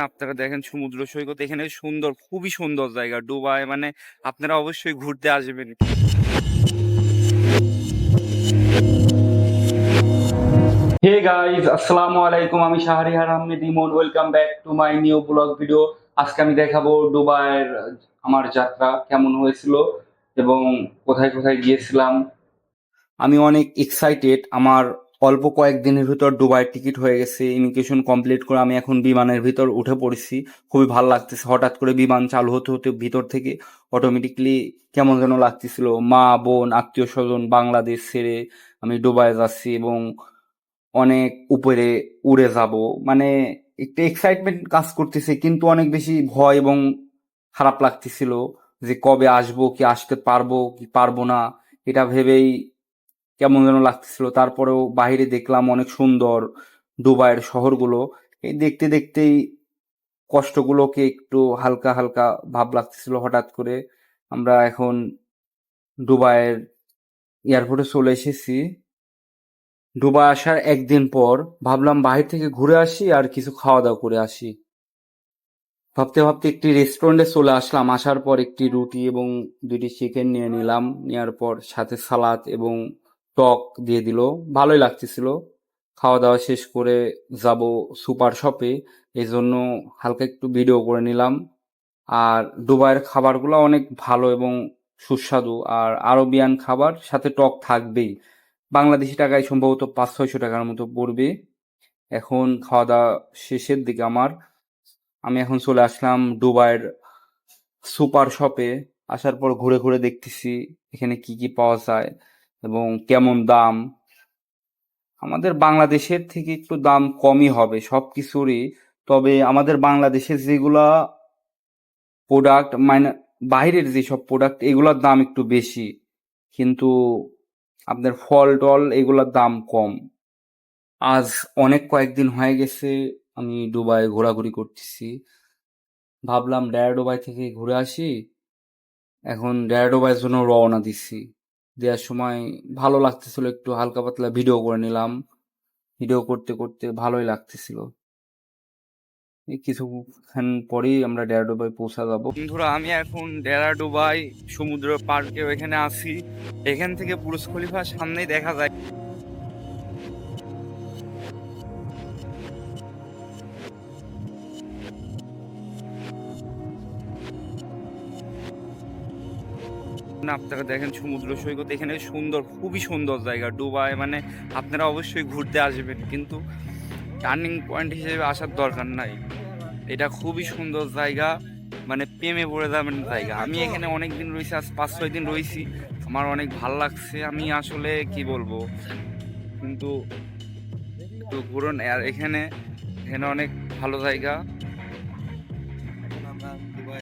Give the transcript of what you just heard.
আপনারা দেখেন সমুদ্র সৈকত এখানে সুন্দর, খুবই সুন্দর জায়গা ডুবাই, মানে আপনারা অবশ্যই ঘুরতে আসবেন। হে গাইজ, আসসালামু আলাইকুম। আমি Shahriar Ahmed Emon. Welcome back to my new blog video. আজকে আমি দেখাবো দুবাইয়ের আমার যাত্রা কেমন হয়েছিল এবং কোথায় কোথায় গিয়েছিলাম। আমি অনেক এক্সাইটেড। আমার অল্প কয়েকদিনের ভিতর দুবাইয়ের টিকিট হয়ে গেছে, ইমিগ্রেশন কমপ্লিট করে আমি এখন বিমানের ভিতর উঠে পড়েছি। খুবই ভালো লাগতেছে। হঠাৎ করে বিমান চালু হতে হতে ভিতর থেকে অটোমেটিকলি কেমন যেন লাগতেছিল। মা বোন আত্মীয় স্বজন বাংলাদেশ ছেড়ে আমি দুবাই যাচ্ছি এবং অনেক উপরে উড়ে যাব। মানে একটা এক্সাইটমেন্ট কাজ করতেছে, কিন্তু অনেক বেশি ভয় এবং খারাপ লাগতেছিল যে কবে আসবো, কি আসতে পারবো কি পারবো না, এটা ভেবেই কেমন যেন লাগতেছিল। তারপরেও বাইরে দেখলাম অনেক সুন্দর দুবাইয়ের শহরগুলো। এই দেখতে দেখতেই কষ্টগুলোকে একটু হালকা হালকা ভাব লাগতেছিল। হঠাৎ করে আমরা এখন দুবাইয়ের এয়ারপোর্টে চলে এসেছি। দুবাই আসার একদিন পর ভাবলাম বাহির থেকে ঘুরে আসি আর কিছু খাওয়া দাওয়া করে আসি। ভাবতে ভাবতে একটি রেস্টুরেন্টে চলে আসলাম। আসার পর একটি রুটি এবং দুটি চিকেন নিয়ে নিলাম। নেওয়ার পর সাথে সালাদ এবং টক দিয়ে দিল। ভালোই লাগতেছিল। খাওয়া দাওয়া শেষ করে যাব সুপার শপে, এই জন্য হালকা একটু ভিডিও করে নিলাম। আর দুবাইয়ের খাবারগুলো অনেক ভালো এবং সুস্বাদু। আর আরবিয়ান খাবার সাথে টক থাকবেই। বাংলাদেশি টাকায় সম্ভবত 500-600 টাকার মতো পড়বে। এখন খাওয়া দাওয়া শেষের দিকে আমি এখন চলে আসলাম দুবাইয়ের সুপার শপে। আসার পর ঘুরে ঘুরে দেখতেছি এখানে কি কি পাওয়া যায় এবং কেমন দাম। আমাদের বাংলাদেশের থেকে একটু দাম কমই হবে সব কিছুরই। তবে আমাদের বাংলাদেশের যেগুলা প্রোডাক্ট মানে বাইরের যেসব প্রোডাক্ট এগুলোর দাম একটু বেশি, কিন্তু আপনার ফল টল এগুলোর দাম কম। আজ অনেক কয়েকদিন হয়ে গেছে আমি দুবাই ঘোরাঘুরি করতেছি। ভাবলাম ডুবাই থেকে ঘুরে আসি। এখন ডুবাইয়ের জন্য রওনা দিচ্ছি। দেওয়ার সময় ভালো লাগতেছিল, একটু হালকা পাতলা ভিডিও করে নিলাম। ভিডিও করতে করতে ভালোই লাগতেছিল। এই কিছুক্ষণ পরেই আমরা ডুবাই পৌঁছা যাব। বন্ধুরা, আমি এখন ডুবাই সমুদ্র পার্কে ওইখানে আছি। এখান থেকে বুর্জ খলিফার সামনেই দেখা যায়। আপনারা দেখেন সমুদ্র সৈকত এখানে সুন্দর, খুবই সুন্দর জায়গা ডুবাই, মানে আপনারা অবশ্যই ঘুরতে আসবেন, কিন্তু টার্নিং পয়েন্ট হিসেবে আসার দরকার নাই। এটা খুবই সুন্দর জায়গা, মানে প্রেমে পড়ে যাবেন জায়গা। আমি এখানে অনেক দিন রয়েছি, আজ 5-6 দিন রয়েছি। আমার অনেক ভাল লাগছে। আমি আসলে কি বলবো, কিন্তু একটু ঘুরুন। আর এখানে এখানে অনেক ভালো জায়গা।